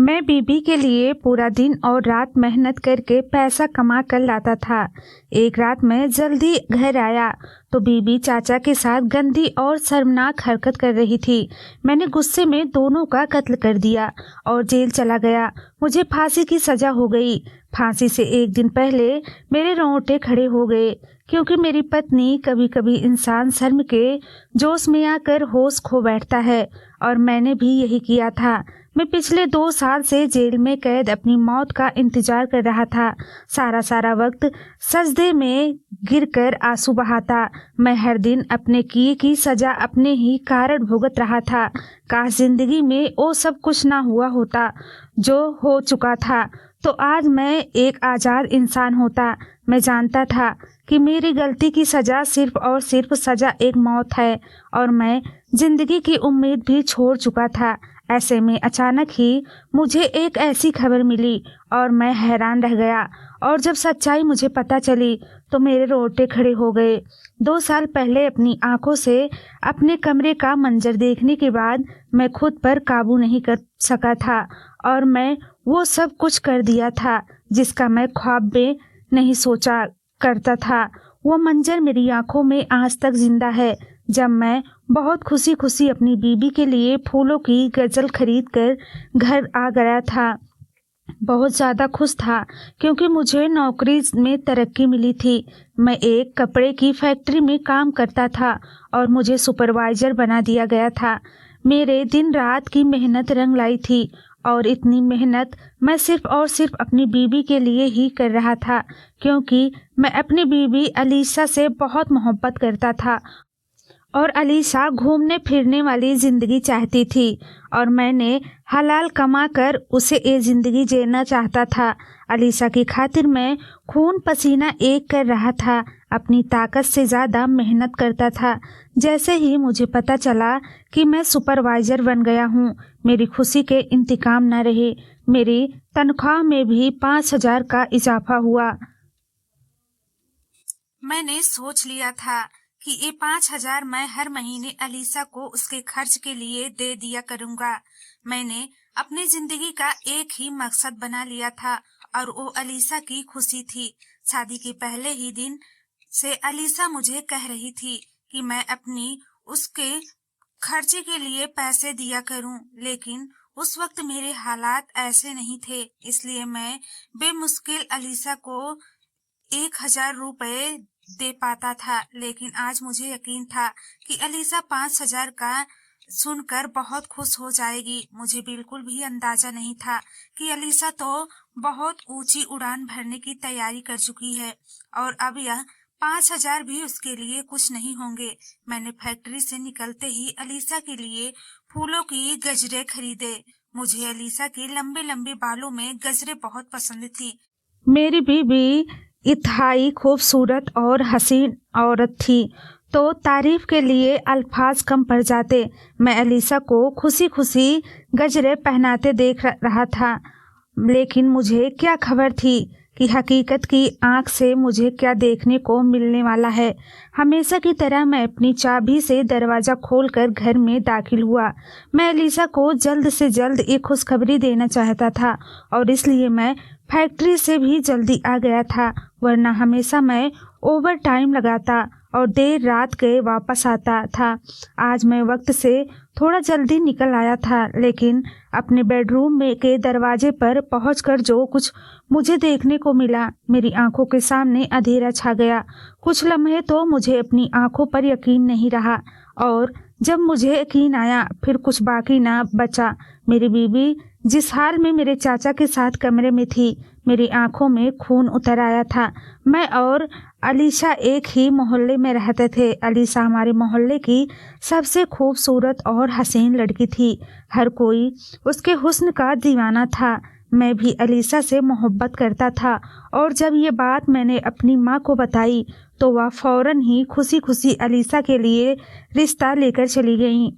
मैं बीबी के लिए पूरा दिन और रात मेहनत करके पैसा कमा कर लाता था। एक रात मैं जल्दी घर आया तो बीबी चाचा के साथ गंदी और शर्मनाक हरकत कर रही थी। मैंने गुस्से में दोनों का कत्ल कर दिया और जेल चला गया। मुझे फांसी की सजा हो गई। फांसी से एक दिन पहले मेरे रोंगटे खड़े हो गए, क्योंकि मेरी पत्नी कभी कभी इंसान शर्म के जोश में आकर होश खो बैठता है, और मैंने भी यही किया था। मैं पिछले 2 साल से जेल में कैद अपनी मौत का इंतजार कर रहा था। सारा वक्त सजदे में गिरकर आंसू बहाता। मैं हर दिन अपने किए की सजा अपने ही कारण भुगत रहा था। काश जिंदगी में वो सब कुछ ना हुआ होता जो हो चुका था, तो आज मैं एक आज़ाद इंसान होता। मैं जानता था कि मेरी गलती की सज़ा सिर्फ और सिर्फ सज़ा एक मौत है, और मैं जिंदगी की उम्मीद भी छोड़ चुका था। ऐसे में अचानक ही मुझे एक ऐसी खबर मिली और मैं हैरान रह गया। और जब सच्चाई मुझे पता चली तो मेरे रोंगटे खड़े हो गए। 2 साल पहले अपनी आंखों से अपने कमरे का मंजर देखने के बाद मैं खुद पर काबू नहीं कर सका था, और मैं वो सब कुछ कर दिया था जिसका मैं ख्वाब में नहीं सोचा करता था। वो मंजर मेरी आंखों में आज तक जिंदा है, जब मैं बहुत खुशी खुशी अपनी बीबी के लिए फूलों की गजल खरीद कर घर आ गया था। बहुत ज़्यादा खुश था, क्योंकि मुझे नौकरी में तरक्की मिली थी। मैं एक कपड़े की फैक्ट्री में काम करता था और मुझे सुपरवाइज़र बना दिया गया था। मेरे दिन रात की मेहनत रंग लाई थी, और इतनी मेहनत मैं सिर्फ और सिर्फ अपनी बीबी के लिए ही कर रहा था, क्योंकि मैं अपनी बीबी अलीशा से बहुत मोहब्बत करता था, और अलीशा घूमने फिरने वाली ज़िंदगी चाहती थी, और मैंने हलाल कमा कर उसे ये ज़िंदगी जीना चाहता था। अलीशा की खातिर मैं खून पसीना एक कर रहा था, अपनी ताकत से ज़्यादा मेहनत करता था। जैसे ही मुझे पता चला कि मैं सुपरवाइज़र बन गया हूँ, मेरी खुशी के इंतकाम न रहे। मेरी तनख्वाह में भी 5,000 का इजाफा हुआ। मैंने सोच लिया था कि ये 5,000 मैं हर महीने अलीशा को उसके खर्च के लिए दे दिया करूँगा। मैंने अपनी जिंदगी का एक ही मकसद बना लिया था, और वो अलीशा की खुशी थी। शादी के पहले ही दिन से अलीशा मुझे कह रही थी कि मैं अपनी उसके खर्चे के लिए पैसे दिया करूं, लेकिन उस वक्त मेरे हालात ऐसे नहीं थे, इसलिए मैं बेमुश्किल अलीशा को 1,000 रुपए दे पाता था। लेकिन आज मुझे यकीन था कि अलीशा 5,000 का सुनकर बहुत खुश हो जाएगी। मुझे बिल्कुल भी अंदाजा नहीं था कि अलीशा तो बहुत ऊंची उड़ान भरने की तैयारी कर चुकी है, और अब यह 5,000 भी उसके लिए कुछ नहीं होंगे। मैंने फैक्ट्री से निकलते ही अलीशा के लिए फूलों की गजरे खरीदे। मुझे अलीशा के लंबे लंबे बालों में गजरे बहुत पसंद थी। मेरी बीबी इंतहाई खूबसूरत और हसीन औरत थी, तो तारीफ के लिए अल्फाज कम पड़ जाते। मैं अलीशा को खुशी खुशी गजरे पहनाते देख रहा था, लेकिन मुझे क्या खबर थी कि हकीकत की आंख से मुझे क्या देखने को मिलने वाला है। हमेशा की तरह मैं अपनी चाबी से दरवाज़ा खोलकर घर में दाखिल हुआ। मैं अलीशा को जल्द से जल्द एक खुशखबरी देना चाहता था, और इसलिए मैं फैक्ट्री से भी जल्दी आ गया था, वरना हमेशा मैं ओवर टाइम लगाता और देर रात के वापस आता था। आज मैं वक्त से थोड़ा जल्दी निकल आया था, लेकिन अपने बेडरूम में के दरवाजे पर पहुंचकर जो कुछ मुझे देखने को मिला, मेरी आंखों के सामने अंधेरा छा गया। कुछ लम्हे तो मुझे अपनी आंखों पर यकीन नहीं रहा, और जब मुझे यकीन आया फिर कुछ बाकी ना बचा। मेरी बीबी जिस हाल में मेरे चाचा के साथ कमरे में थी, मेरी आंखों में खून उतर आया था। मैं और अलीशा एक ही मोहल्ले में रहते थे। अलीशा हमारे मोहल्ले की सबसे खूबसूरत और हसीन लड़की थी। हर कोई उसके हुस्न का दीवाना था। मैं भी अलीशा से मोहब्बत करता था, और जब ये बात मैंने अपनी माँ को बताई तो वह फौरन ही खुशी खुशी अलीशा के लिए रिश्ता लेकर चली गईं।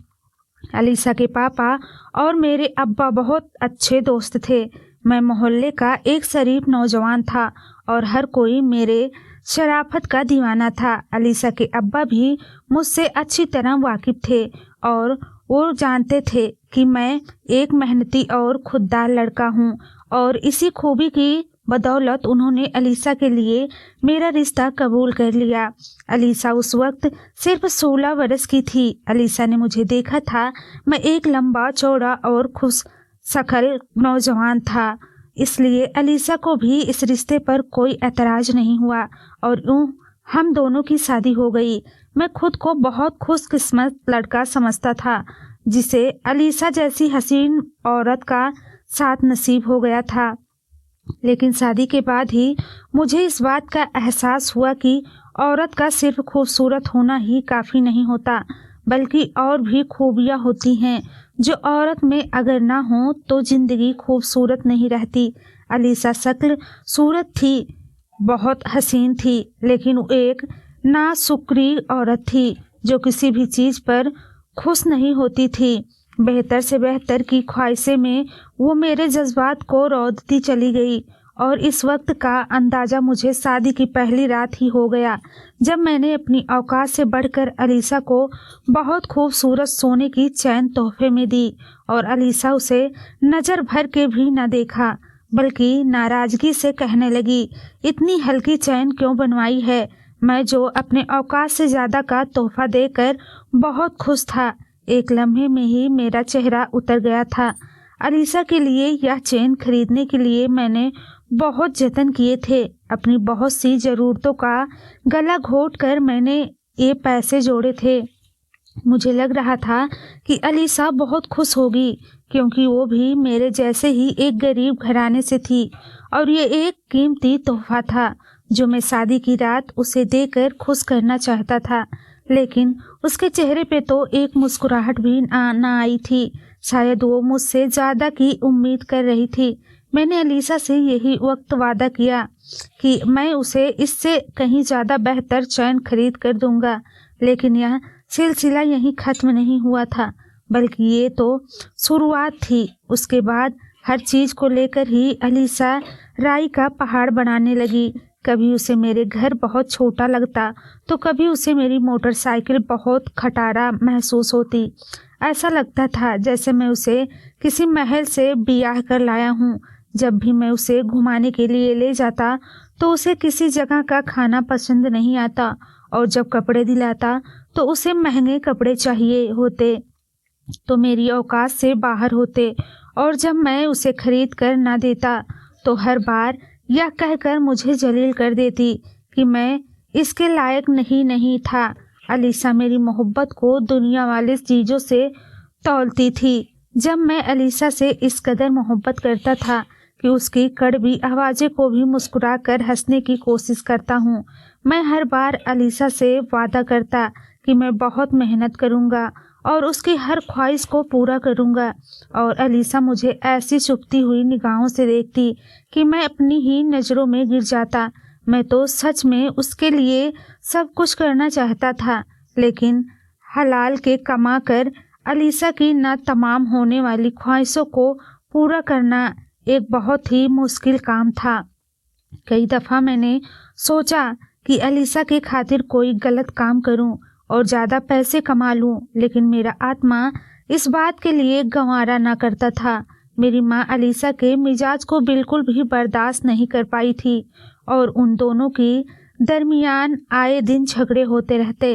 अलीशा के पापा और मेरे अब्बा बहुत अच्छे दोस्त थे। मैं मोहल्ले का एक शरीफ नौजवान था, और हर कोई मेरे शराफत का दीवाना था। अलीशा के अब्बा भी मुझसे अच्छी तरह वाकिफ थे, और वो जानते थे कि मैं एक मेहनती और खुददार लड़का हूँ और इसी खूबी की बदौलत उन्होंने अलीसा के लिए मेरा रिश्ता कबूल कर लिया। अलीसा उस वक्त सिर्फ 16 वर्ष की थी। अलीसा ने मुझे देखा था। मैं एक लंबा चौड़ा और खुश शकल नौजवान था, इसलिए अलीसा को भी इस रिश्ते पर कोई एतराज नहीं हुआ और यूं हम दोनों की शादी हो गई। मैं खुद को बहुत खुशकिस्मत लड़का समझता था जिसे अलीसा जैसी हसीन औरत का साथ नसीब हो गया था। लेकिन शादी के बाद ही मुझे इस बात का एहसास हुआ कि औरत का सिर्फ खूबसूरत होना ही काफ़ी नहीं होता, बल्कि और भी खूबियाँ होती हैं जो औरत में अगर ना हो तो ज़िंदगी खूबसूरत नहीं रहती। अलीसा शक्ल सूरत थी, बहुत हसीन थी, लेकिन वो एक नाशुक्री औरत थी जो किसी भी चीज़ पर खुश नहीं होती थी। बेहतर से बेहतर की ख्वाहिशें में वो मेरे जज्बात को रौंदती चली गई और इस वक्त का अंदाज़ा मुझे शादी की पहली रात ही हो गया जब मैंने अपनी औकात से बढ़कर अलीसा को बहुत खूबसूरत सोने की चैन तोहफे में दी और अलीसा उसे नज़र भर के भी न देखा बल्कि नाराज़गी से कहने लगी, इतनी हल्की चैन क्यों बनवाई है? मैं जो अपने औकात से ज़्यादा का तोहफा देकर बहुत खुश था। एक लम्हे में ही मेरा चेहरा उतर गया था। अलीसा के लिए यह चेन खरीदने के लिए मैंने बहुत जतन किए थे। अपनी बहुत सी ज़रूरतों का गला घोट कर मैंने ये पैसे जोड़े थे। मुझे लग रहा था कि अलीसा बहुत खुश होगी क्योंकि वो भी मेरे जैसे ही एक गरीब घराने से थी और ये एक कीमती तोहफा था जो मैं शादी की रात उसे देकर खुश करना चाहता था। लेकिन उसके चेहरे पे तो एक मुस्कुराहट भी ना आई थी। शायद वो मुझसे ज़्यादा की उम्मीद कर रही थी। मैंने अलीसा से यही वक्त वादा किया कि मैं उसे इससे कहीं ज़्यादा बेहतर चैन खरीद कर दूंगा, लेकिन यह सिलसिला यहीं ख़त्म नहीं हुआ था, बल्कि ये तो शुरुआत थी। उसके बाद हर चीज़ को लेकर ही अलीसा राई का पहाड़ बनाने लगी। कभी उसे मेरे घर बहुत छोटा लगता तो कभी उसे मेरी मोटरसाइकिल बहुत खटारा महसूस होती। ऐसा लगता था जैसे मैं उसे किसी महल से ब्याह कर लाया हूँ। जब भी मैं उसे घुमाने के लिए ले जाता तो उसे किसी जगह का खाना पसंद नहीं आता और जब कपड़े दिलाता तो उसे महंगे कपड़े चाहिए होते तो मेरी औकात से बाहर होते और जब मैं उसे खरीद कर ना देता तो हर बार यह कहकर मुझे जलील कर देती कि मैं इसके लायक नहीं था। अलीसा मेरी मोहब्बत को दुनिया वाली चीज़ों से तौलती थी। जब मैं अलीसा से इस कदर मोहब्बत करता था कि उसकी कड़वी आवाज़ें को भी मुस्कुरा कर हंसने की कोशिश करता हूँ। मैं हर बार अलीसा से वादा करता कि मैं बहुत मेहनत करूँगा और उसकी हर ख्वाहिश को पूरा करूँगा और अलीसा मुझे ऐसी चुभती हुई निगाहों से देखती कि मैं अपनी ही नज़रों में गिर जाता। मैं तो सच में उसके लिए सब कुछ करना चाहता था, लेकिन हलाल के कमा कर अलीसा की न तमाम होने वाली ख्वाहिशों को पूरा करना एक बहुत ही मुश्किल काम था। कई दफ़ा मैंने सोचा कि अलीसा के खातिर कोई गलत काम करूं और ज़्यादा पैसे कमा लूं, लेकिन मेरा आत्मा इस बात के लिए गंवारा ना करता था। मेरी माँ अलीसा के मिजाज को बिल्कुल भी बर्दाश्त नहीं कर पाई थी और उन दोनों की दरमियान आए दिन झगड़े होते रहते।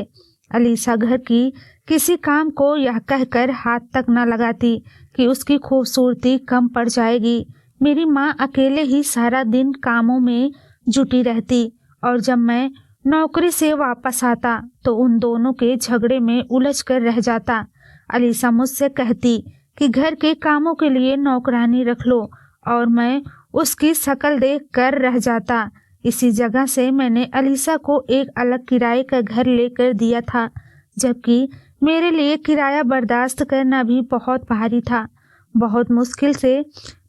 अलीसा घर की किसी काम को यह कहकर हाथ तक न लगाती कि उसकी खूबसूरती कम पड़ जाएगी। मेरी माँ अकेले ही सारा दिन कामों में जुटी रहती और जब मैं नौकरी से वापस आता तो उन दोनों के झगड़े में उलझ कर रह जाता। अलीसा मुझसे कहती कि घर के कामों के लिए नौकरानी रख लो और मैं उसकी शक्ल देख कर रह जाता। इसी जगह से मैंने अलीसा को एक अलग किराए का घर लेकर दिया था, जबकि मेरे लिए किराया बर्दाश्त करना भी बहुत भारी था। बहुत मुश्किल से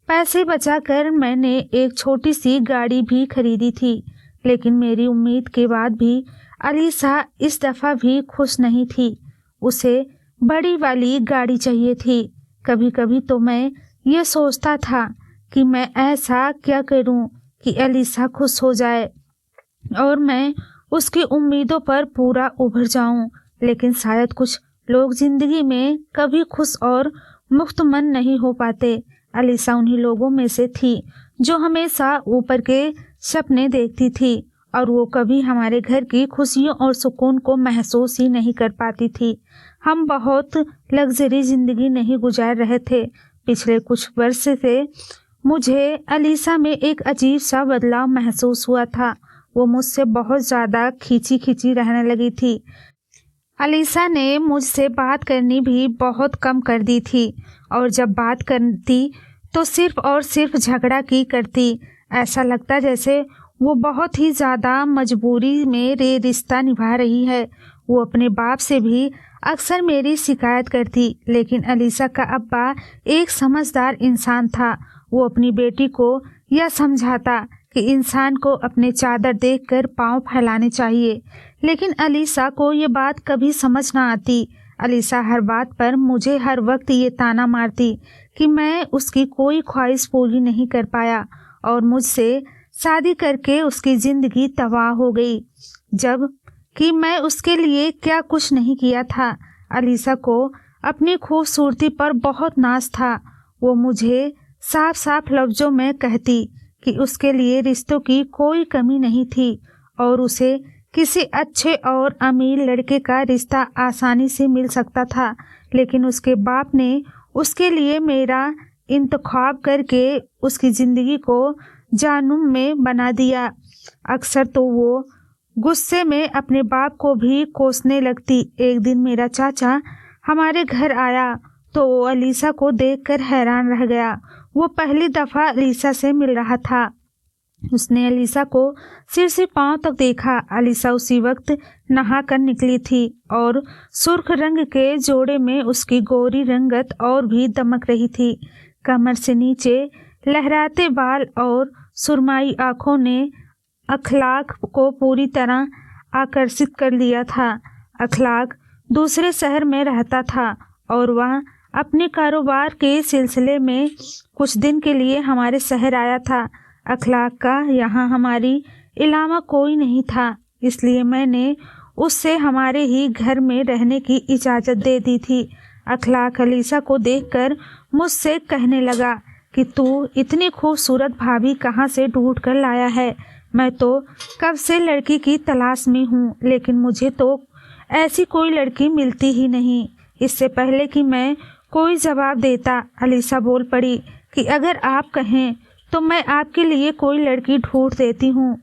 पैसे बचाकर मैंने एक छोटी सी गाड़ी भी खरीदी थी, लेकिन मेरी उम्मीद के बाद भी अलीसा इस दफ़ा भी खुश नहीं थी। उसे बड़ी वाली गाड़ी चाहिए थी। कभी कभी तो मैं ये सोचता था कि मैं ऐसा क्या करूं कि अलीसा खुश हो जाए और मैं उसकी उम्मीदों पर पूरा उभर जाऊं, लेकिन शायद कुछ लोग जिंदगी में कभी खुश और मुफ्तमन नहीं हो पाते। अलीसा उन्हीं लोगों में से थी जो हमेशा ऊपर के सपने देखती थी और वो कभी हमारे घर की खुशियों और सुकून को महसूस ही नहीं कर पाती थी। हम बहुत लग्जरी जिंदगी नहीं गुजार रहे थे। पिछले कुछ वर्ष से मुझे अलीसा में एक अजीब सा बदलाव महसूस हुआ था। वो मुझसे बहुत ज़्यादा खींची खींची रहने लगी थी। अलीसा ने मुझसे बात करनी भी बहुत कम कर दी थी और जब बात करती तो सिर्फ और सिर्फ झगड़ा की करती। ऐसा लगता जैसे वो बहुत ही ज़्यादा मजबूरी में रिश्ता निभा रही है। वो अपने बाप से भी अक्सर मेरी शिकायत करती, लेकिन अलीसा का अब्बा एक समझदार इंसान था। वो अपनी बेटी को यह समझाता कि इंसान को अपने चादर देखकर पांव फैलाने चाहिए, लेकिन अलीसा को ये बात कभी समझ ना आती। अलीसा हर बात पर मुझे हर वक्त ये ताना मारती कि मैं उसकी कोई ख्वाहिश पूरी नहीं कर पाया और मुझसे शादी करके उसकी ज़िंदगी तबाह हो गई, जब कि मैं उसके लिए क्या कुछ नहीं किया था। अलीसा को अपनी खूबसूरती पर बहुत नाज था। वो मुझे साफ साफ लफ्ज़ों में कहती कि उसके लिए रिश्तों की कोई कमी नहीं थी और उसे किसी अच्छे और अमीर लड़के का रिश्ता आसानी से मिल सकता था, लेकिन उसके बाप ने उसके लिए मेरा इंतखाब करके उसकी ज़िंदगी को जानूम में बना दिया। अक्सर तो वो गुस्से में अपने बाप को भी कोसने लगती। एक दिन मेरा चाचा हमारे घर आया तो वो अलीसा को देखकर हैरान रह गया। वो पहली दफ़ा अलीसा से मिल रहा था। उसने अलीसा को सिर से पांव तक देखा। अलीसा उसी वक्त नहा कर निकली थी और सुर्ख रंग के जोड़े में उसकी गोरी रंगत और भी दमक रही थी। कमर से नीचे लहराते बाल और सुरमाई आँखों ने अखलाक को पूरी तरह आकर्षित कर लिया था। अखलाक दूसरे शहर में रहता था और वह अपने कारोबार के सिलसिले में कुछ दिन के लिए हमारे शहर आया था। अखलाक का यहाँ हमारी अलावा कोई नहीं था, इसलिए मैंने उससे हमारे ही घर में रहने की इजाज़त दे दी थी। अखलाक अलीसा को देखकर मुझसे कहने लगा कि तू इतनी खूबसूरत भाभी कहाँ से ढूंढ कर लाया है। मैं तो कब से लड़की की तलाश में हूँ, लेकिन मुझे तो ऐसी कोई लड़की मिलती ही नहीं। इससे पहले कि मैं कोई जवाब देता, अलीसा बोल पड़ी कि अगर आप कहें तो मैं आपके लिए कोई लड़की ढूंढ देती हूँ।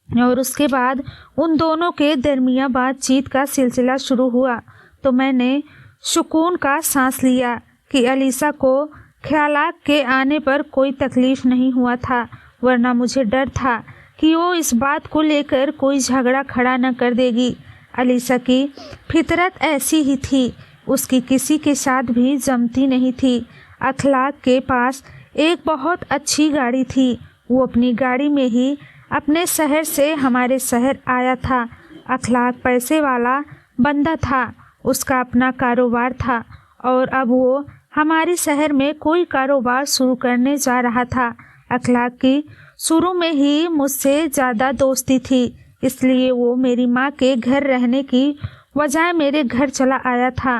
और उसके बाद उन दोनों के दरमियान बातचीत का सिलसिला शुरू हुआ तो मैंने सुकून का सांस लिया कि अलीसा को ख्यालात के आने पर कोई तकलीफ नहीं हुआ था, वरना मुझे डर था कि वो इस बात को लेकर कोई झगड़ा खड़ा न कर देगी। अलीसा की फितरत ऐसी ही थी, उसकी किसी के साथ भी जमती नहीं थी। अखलाक के पास एक बहुत अच्छी गाड़ी थी। वो अपनी गाड़ी में ही अपने शहर से हमारे शहर आया था। अखलाक पैसे वाला बंदा था, उसका अपना कारोबार था और अब वो हमारे शहर में कोई कारोबार शुरू करने जा रहा था। अखलाक की शुरू में ही मुझसे ज़्यादा दोस्ती थी, इसलिए वो मेरी माँ के घर रहने की बजाय मेरे घर चला आया था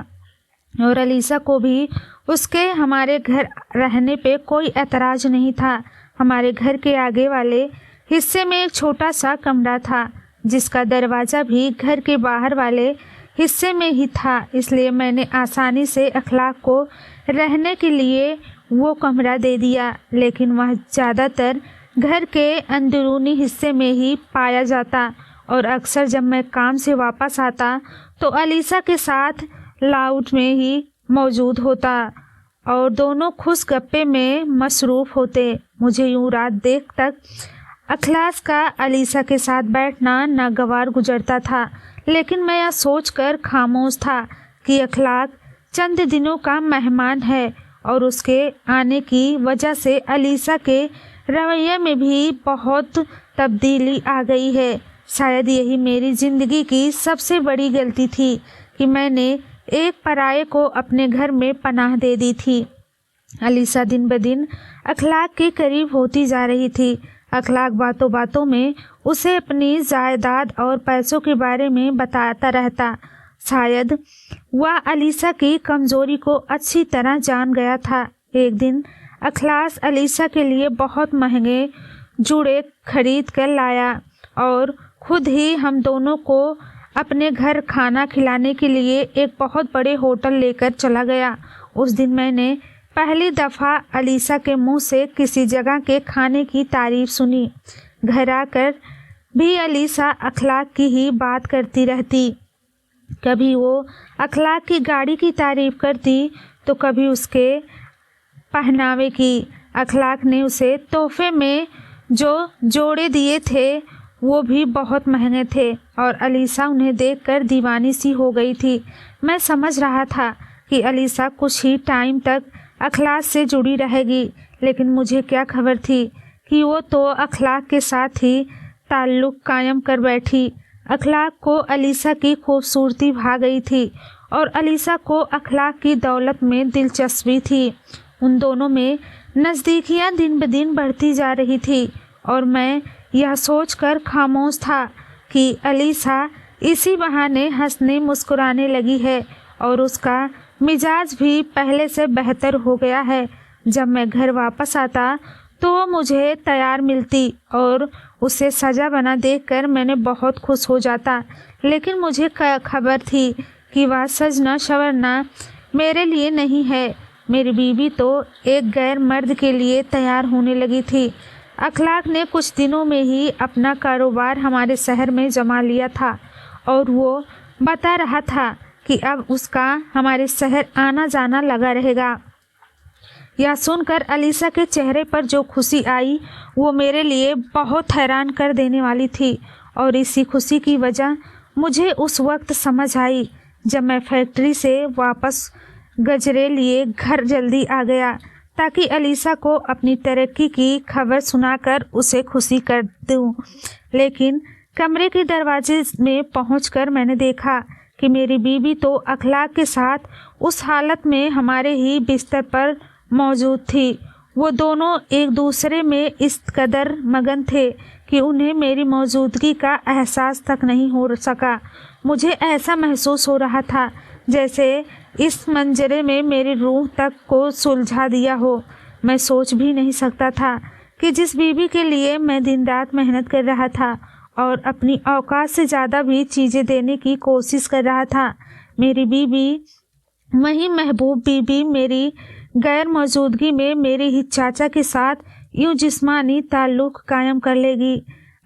और अलीसा को भी उसके हमारे घर रहने पे कोई एतराज़ नहीं था। हमारे घर के आगे वाले हिस्से में एक छोटा सा कमरा था जिसका दरवाज़ा भी घर के बाहर वाले हिस्से में ही था, इसलिए मैंने आसानी से अखलाक को रहने के लिए वो कमरा दे दिया, लेकिन वह ज़्यादातर घर के अंदरूनी हिस्से में ही पाया जाता और अक्सर जब मैं काम से वापस आता तो अलीसा के साथ लाउट में ही मौजूद होता और दोनों खुश गप्पे में मसरूफ़ होते। मुझे यूँ रात देख तक अखलाक का अलीसा के साथ बैठना नागवार गुजरता था, लेकिन मैं यह सोचकर खामोश था कि अखलाक चंद दिनों का मेहमान है और उसके आने की वजह से अलीसा के रवैये में भी बहुत तब्दीली आ गई है। शायद यही मेरी ज़िंदगी की सबसे बड़ी गलती थी कि मैंने एक पराये को अपने घर में पनाह दे दी थी। अलीसा दिन ब दिन अखलाक के करीब होती जा रही थी। अखलाक बातों बातों में उसे अपनी जायदाद और पैसों के बारे में बताता रहता। शायद वह अलीसा की कमजोरी को अच्छी तरह जान गया था। एक दिन अखलास अलीसा के लिए बहुत महंगे जूड़े खरीद कर लाया और खुद ही हम दोनों को अपने घर खाना खिलाने के लिए एक बहुत बड़े होटल लेकर चला गया। उस दिन मैंने पहली दफ़ा अलीसा के मुंह से किसी जगह के खाने की तारीफ सुनी। घर आकर भी अलीसा अखलाक की ही बात करती रहती। कभी वो अखलाक की गाड़ी की तारीफ करती तो कभी उसके पहनावे की। अखलाक ने उसे तोहफे में जो जोड़े दिए थे वो भी बहुत महंगे थे और अलीसा उन्हें देखकर दीवानी सी हो गई थी। मैं समझ रहा था कि अलीसा कुछ ही टाइम तक अखलाक से जुड़ी रहेगी, लेकिन मुझे क्या खबर थी कि वो तो अखलाक के साथ ही ताल्लुक़ कायम कर बैठी। अखलाक को अलीसा की खूबसूरती भा गई थी और अलीसा को अखलाक की दौलत में दिलचस्पी थी। उन दोनों में नज़दीकियाँ दिन ब दिन बढ़ती जा रही थी और मैं यह सोचकर खामोश था कि अलीसा इसी बहाने हंसने मुस्कुराने लगी है और उसका मिजाज भी पहले से बेहतर हो गया है। जब मैं घर वापस आता तो वो मुझे तैयार मिलती और उसे सजा बना देखकर मैंने बहुत खुश हो जाता, लेकिन मुझे खबर थी कि वह सजना संवरना मेरे लिए नहीं है। मेरी बीवी तो एक गैर मर्द के लिए तैयार होने लगी थी। अखलाक ने कुछ दिनों में ही अपना कारोबार हमारे शहर में जमा लिया था और वो बता रहा था कि अब उसका हमारे शहर आना जाना लगा रहेगा। यह सुनकर अलीसा के चेहरे पर जो खुशी आई वो मेरे लिए बहुत हैरान कर देने वाली थी और इसी खुशी की वजह मुझे उस वक्त समझ आई जब मैं फैक्ट्री से वापस गजरे लिए घर जल्दी आ गया ताकि अलीसा को अपनी तरक्की की खबर सुनाकर उसे खुशी कर दूं। लेकिन कमरे के दरवाजे में पहुंचकर मैंने देखा कि मेरी बीवी तो अखलाक के साथ उस हालत में हमारे ही बिस्तर पर मौजूद थी। वो दोनों एक दूसरे में इस कदर मगन थे कि उन्हें मेरी मौजूदगी का एहसास तक नहीं हो सका। मुझे ऐसा महसूस हो रहा था जैसे इस मंजरे में मेरी रूह तक को सुलझा दिया हो। मैं सोच भी नहीं सकता था कि जिस बीवी के लिए मैं दिन रात मेहनत कर रहा था और अपनी औकात से ज़्यादा भी चीज़ें देने की कोशिश कर रहा था, मेरी बीवी वही महबूब बीवी मेरी गैर मौजूदगी में मेरे ही चाचा के साथ यूं जिस्मानी ताल्लुक़ कायम कर लेगी।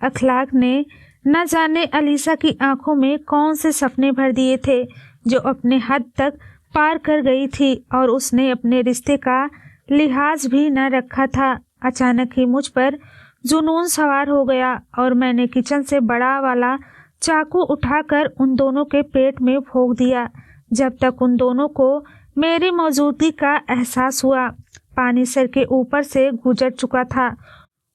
अखलाक ने न जाने अलीसा की आंखों में कौन से सपने भर दिए थे जो अपने हद तक पार कर गई थी और उसने अपने रिश्ते का लिहाज भी न रखा था। अचानक ही मुझ पर जुनून सवार हो गया और मैंने किचन से बड़ा वाला चाकू उठाकर उन दोनों के पेट में भोंक दिया। जब तक उन दोनों को मेरी मौजूदगी का एहसास हुआ, पानी सर के ऊपर से गुजर चुका था।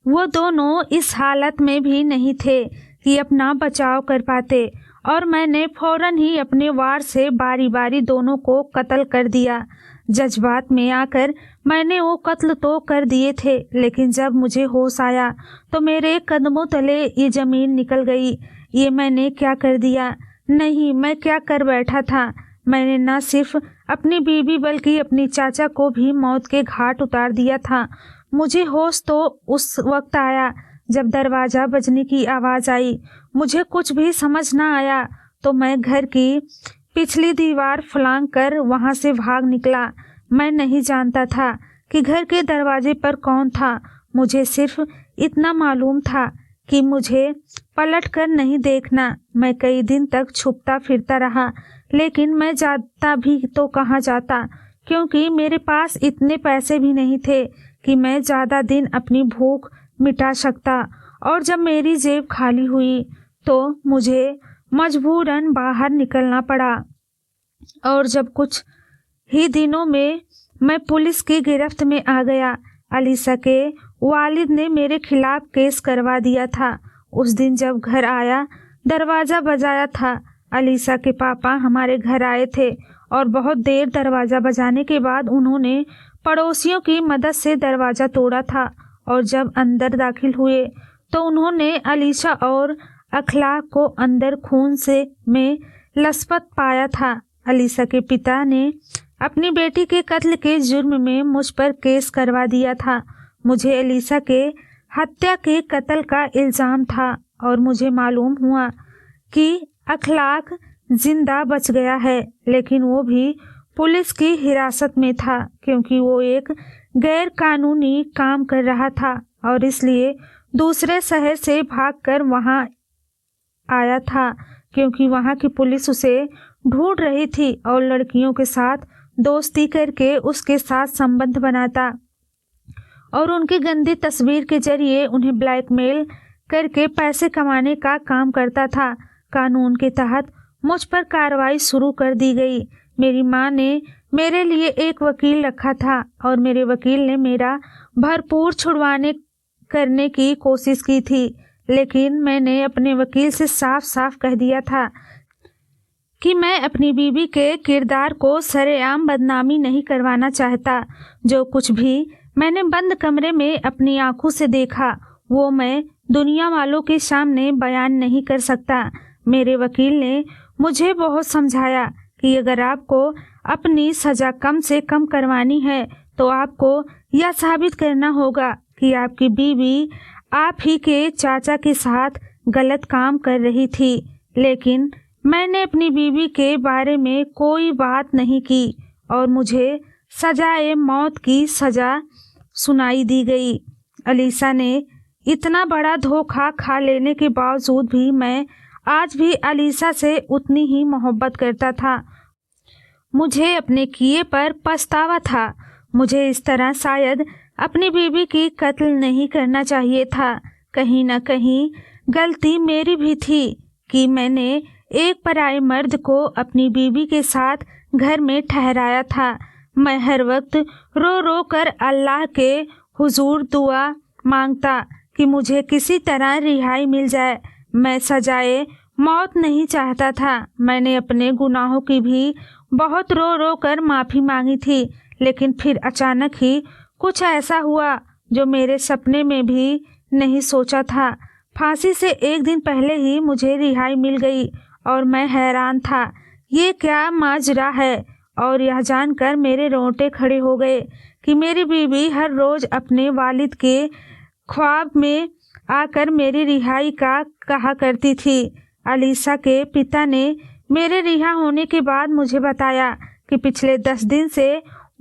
वो दोनों इस हालत में भी नहीं थे कि अपना बचाव कर पाते और मैंने फौरन ही अपने वार से बारी बारी दोनों को कत्ल कर दिया। जज्बात में आकर मैंने वो कत्ल तो कर दिए थे, लेकिन जब मुझे होश आया तो मेरे कदमों तले ये ज़मीन निकल गई। ये मैंने क्या कर दिया? नहीं, मैं क्या कर बैठा था? मैंने न सिर्फ अपनी बीवी बल्कि अपनी चाचा को भी मौत के घाट उतार दिया था। मुझे होश तो उस वक्त आया जब दरवाज़ा बजने की आवाज़ आई। मुझे कुछ भी समझ न आया तो मैं घर की पिछली दीवार फलांग कर वहाँ से भाग निकला। मैं नहीं जानता था कि घर के दरवाजे पर कौन था। मुझे सिर्फ इतना मालूम था कि मुझे पलट कर नहीं देखना। मैं कई दिन तक छुपता फिरता रहा, लेकिन मैं जाता भी तो कहाँ जाता, क्योंकि मेरे पास इतने पैसे भी नहीं थे कि मैं ज़्यादा दिन अपनी भूख मिटा सकता। और जब मेरी जेब खाली हुई तो मुझे मजबूरन बाहर निकलना पड़ा। और जब कुछ ही दिनों में मैं पुलिस की गिरफ्त में आ गया। अलीसा के वालिद ने मेरे खिलाफ केस करवा दिया था। उस दिन जब घर आया, दरवाज़ा बजाया था। अलीसा के पापा हमारे घर आए थे और बहुत देर दरवाज़ा बजाने के बाद उन्होंने पड़ोसियों की मदद से दरवाज़ा तोड़ा था और जब अंदर दाखिल हुए तो उन्होंने अलीसा और अखलाक को अंदर खून से में लसपत पाया था। अलीसा के पिता ने अपनी बेटी के कत्ल के जुर्म में मुझ पर केस करवा दिया था। मुझे अलीसा के हत्या के कत्ल का इल्ज़ाम था और मुझे मालूम हुआ कि अखलाक जिंदा बच गया है, लेकिन वो भी पुलिस की हिरासत में था क्योंकि वो एक गैर कानूनी काम कर रहा था और इसलिए दूसरे शहर से भागकर वहां आया था क्योंकि वहां की पुलिस उसे ढूंढ रही थी और लड़कियों के साथ दोस्ती करके उसके साथ संबंध बनाता और उनकी गंदी तस्वीर के जरिए उन्हें ब्लैकमेल करके पैसे कमाने का काम करता था। कानून के तहत मुझ पर कार्रवाई शुरू कर दी गई। मेरी माँ ने मेरे लिए एक वकील रखा था और मेरे वकील ने मेरा भरपूर छुड़वाने करने की कोशिश की थी, लेकिन मैंने अपने वकील से साफ साफ कह दिया था कि मैं अपनी बीवी के किरदार को सरेआम बदनामी नहीं करवाना चाहता। जो कुछ भी मैंने बंद कमरे में अपनी आंखों से देखा वो मैं दुनिया वालों के सामने बयान नहीं कर सकता। मेरे वकील ने मुझे बहुत समझाया कि अगर आपको अपनी सज़ा कम से कम करवानी है तो आपको यह साबित करना होगा कि आपकी बीवी आप ही के चाचा के साथ गलत काम कर रही थी, लेकिन मैंने अपनी बीवी के बारे में कोई बात नहीं की और मुझे सजाए मौत की सज़ा सुनाई दी गई। अलीसा ने इतना बड़ा धोखा खा लेने के बावजूद भी मैं आज भी अलीसा से उतनी ही मोहब्बत करता था। मुझे अपने किए पर पछतावा था। मुझे इस तरह शायद अपनी बीवी की कत्ल नहीं करना चाहिए था। कहीं न कहीं गलती मेरी भी थी कि मैंने एक पराये मर्द को अपनी बीवी के साथ घर में ठहराया था। मैं हर वक्त रो रो कर अल्लाह के हुजूर दुआ मांगता कि मुझे किसी तरह रिहाई मिल जाए। मैं सजाए मौत नहीं चाहता था। मैंने अपने गुनाहों की भी बहुत रो रो कर माफ़ी मांगी थी, लेकिन फिर अचानक ही कुछ ऐसा हुआ जो मेरे सपने में भी नहीं सोचा था। फांसी से एक दिन पहले ही मुझे रिहाई मिल गई और मैं हैरान था ये क्या माजरा है, और यह जानकर मेरे रोंगटे खड़े हो गए कि मेरी बीवी हर रोज़ अपने वालिद के ख्वाब में आकर मेरी रिहाई का कहा करती थी। अलीसा के पिता ने मेरे रिहा होने के बाद मुझे बताया कि पिछले 10 दिन से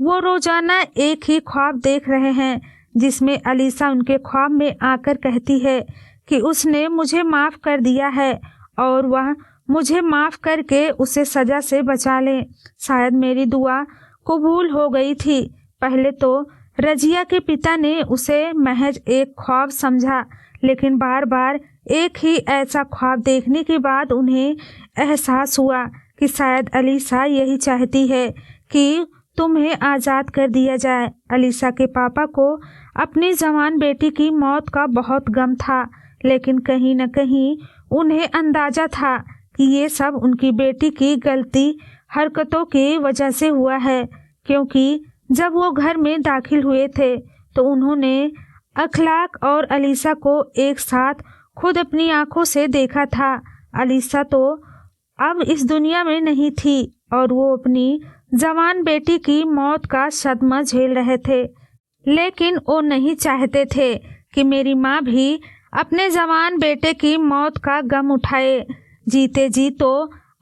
वो रोज़ाना एक ही ख्वाब देख रहे हैं जिसमें अलीसा उनके ख्वाब में आकर कहती है कि उसने मुझे माफ़ कर दिया है और वह मुझे माफ़ करके उसे सज़ा से बचा ले। शायद मेरी दुआ कबूल हो गई थी। पहले तो रजिया के पिता ने उसे महज एक ख्वाब समझा, लेकिन बार बार एक ही ऐसा ख्वाब देखने के बाद उन्हें एहसास हुआ कि शायद अलीसा यही चाहती है कि तुम्हें आज़ाद कर दिया जाए। अलीसा के पापा को अपनी जवान बेटी की मौत का बहुत गम था, लेकिन कहीं न कहीं उन्हें अंदाज़ा था कि ये सब उनकी बेटी की गलती हरकतों की वजह से हुआ है, क्योंकि जब वो घर में दाखिल हुए थे तो उन्होंने अखलाक और अलीसा को एक साथ खुद अपनी आंखों से देखा था। अलीसा तो अब इस दुनिया में नहीं थी और वो अपनी जवान बेटी की मौत का सदमा झेल रहे थे, लेकिन वो नहीं चाहते थे कि मेरी माँ भी अपने जवान बेटे की मौत का गम उठाए। जीते जी तो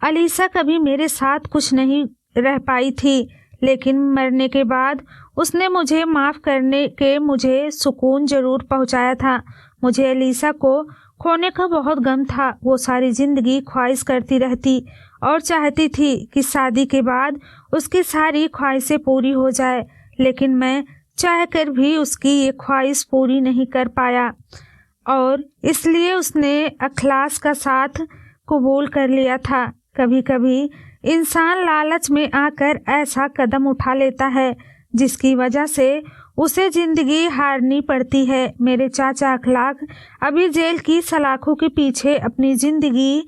अलीसा कभी मेरे साथ कुछ नहीं रह पाई थी, लेकिन मरने के बाद उसने मुझे माफ़ करने के मुझे सुकून ज़रूर पहुंचाया था। मुझे अलीसा को खोने का बहुत गम था। वो सारी ज़िंदगी ख्वाहिश करती रहती और चाहती थी कि शादी के बाद उसकी सारी ख्वाहिशें पूरी हो जाए, लेकिन मैं चाहकर भी उसकी ये ख्वाहिश पूरी नहीं कर पाया और इसलिए उसने अखलास का साथ कबूल कर लिया था। कभी कभी इंसान लालच में आकर ऐसा कदम उठा लेता है जिसकी वजह से उसे ज़िंदगी हारनी पड़ती है। मेरे चाचा अखलाक अभी जेल की सलाखों के पीछे अपनी ज़िंदगी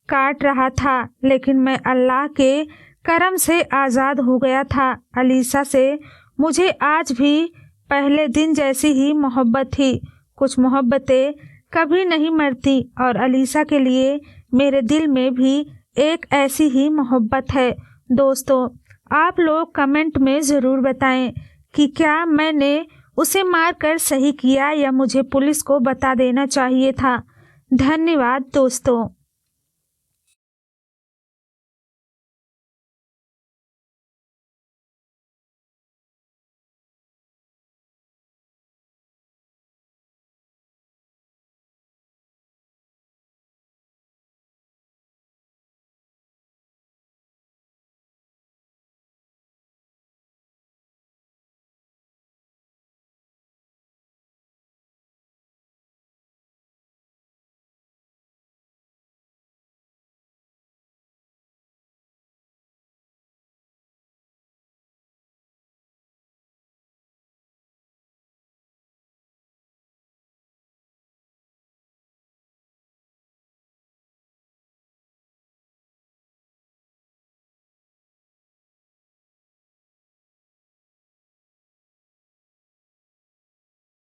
काट रहा था, लेकिन मैं अल्लाह के करम से आज़ाद हो गया था। अलीसा से मुझे आज भी पहले दिन जैसी ही मोहब्बत थी। कुछ मोहब्बतें कभी नहीं मरती और अलीसा के लिए मेरे दिल में भी एक ऐसी ही मोहब्बत है। दोस्तों, आप लोग कमेंट में ज़रूर बताएं कि क्या मैंने उसे मारकर सही किया या मुझे पुलिस को बता देना चाहिए था। धन्यवाद दोस्तों।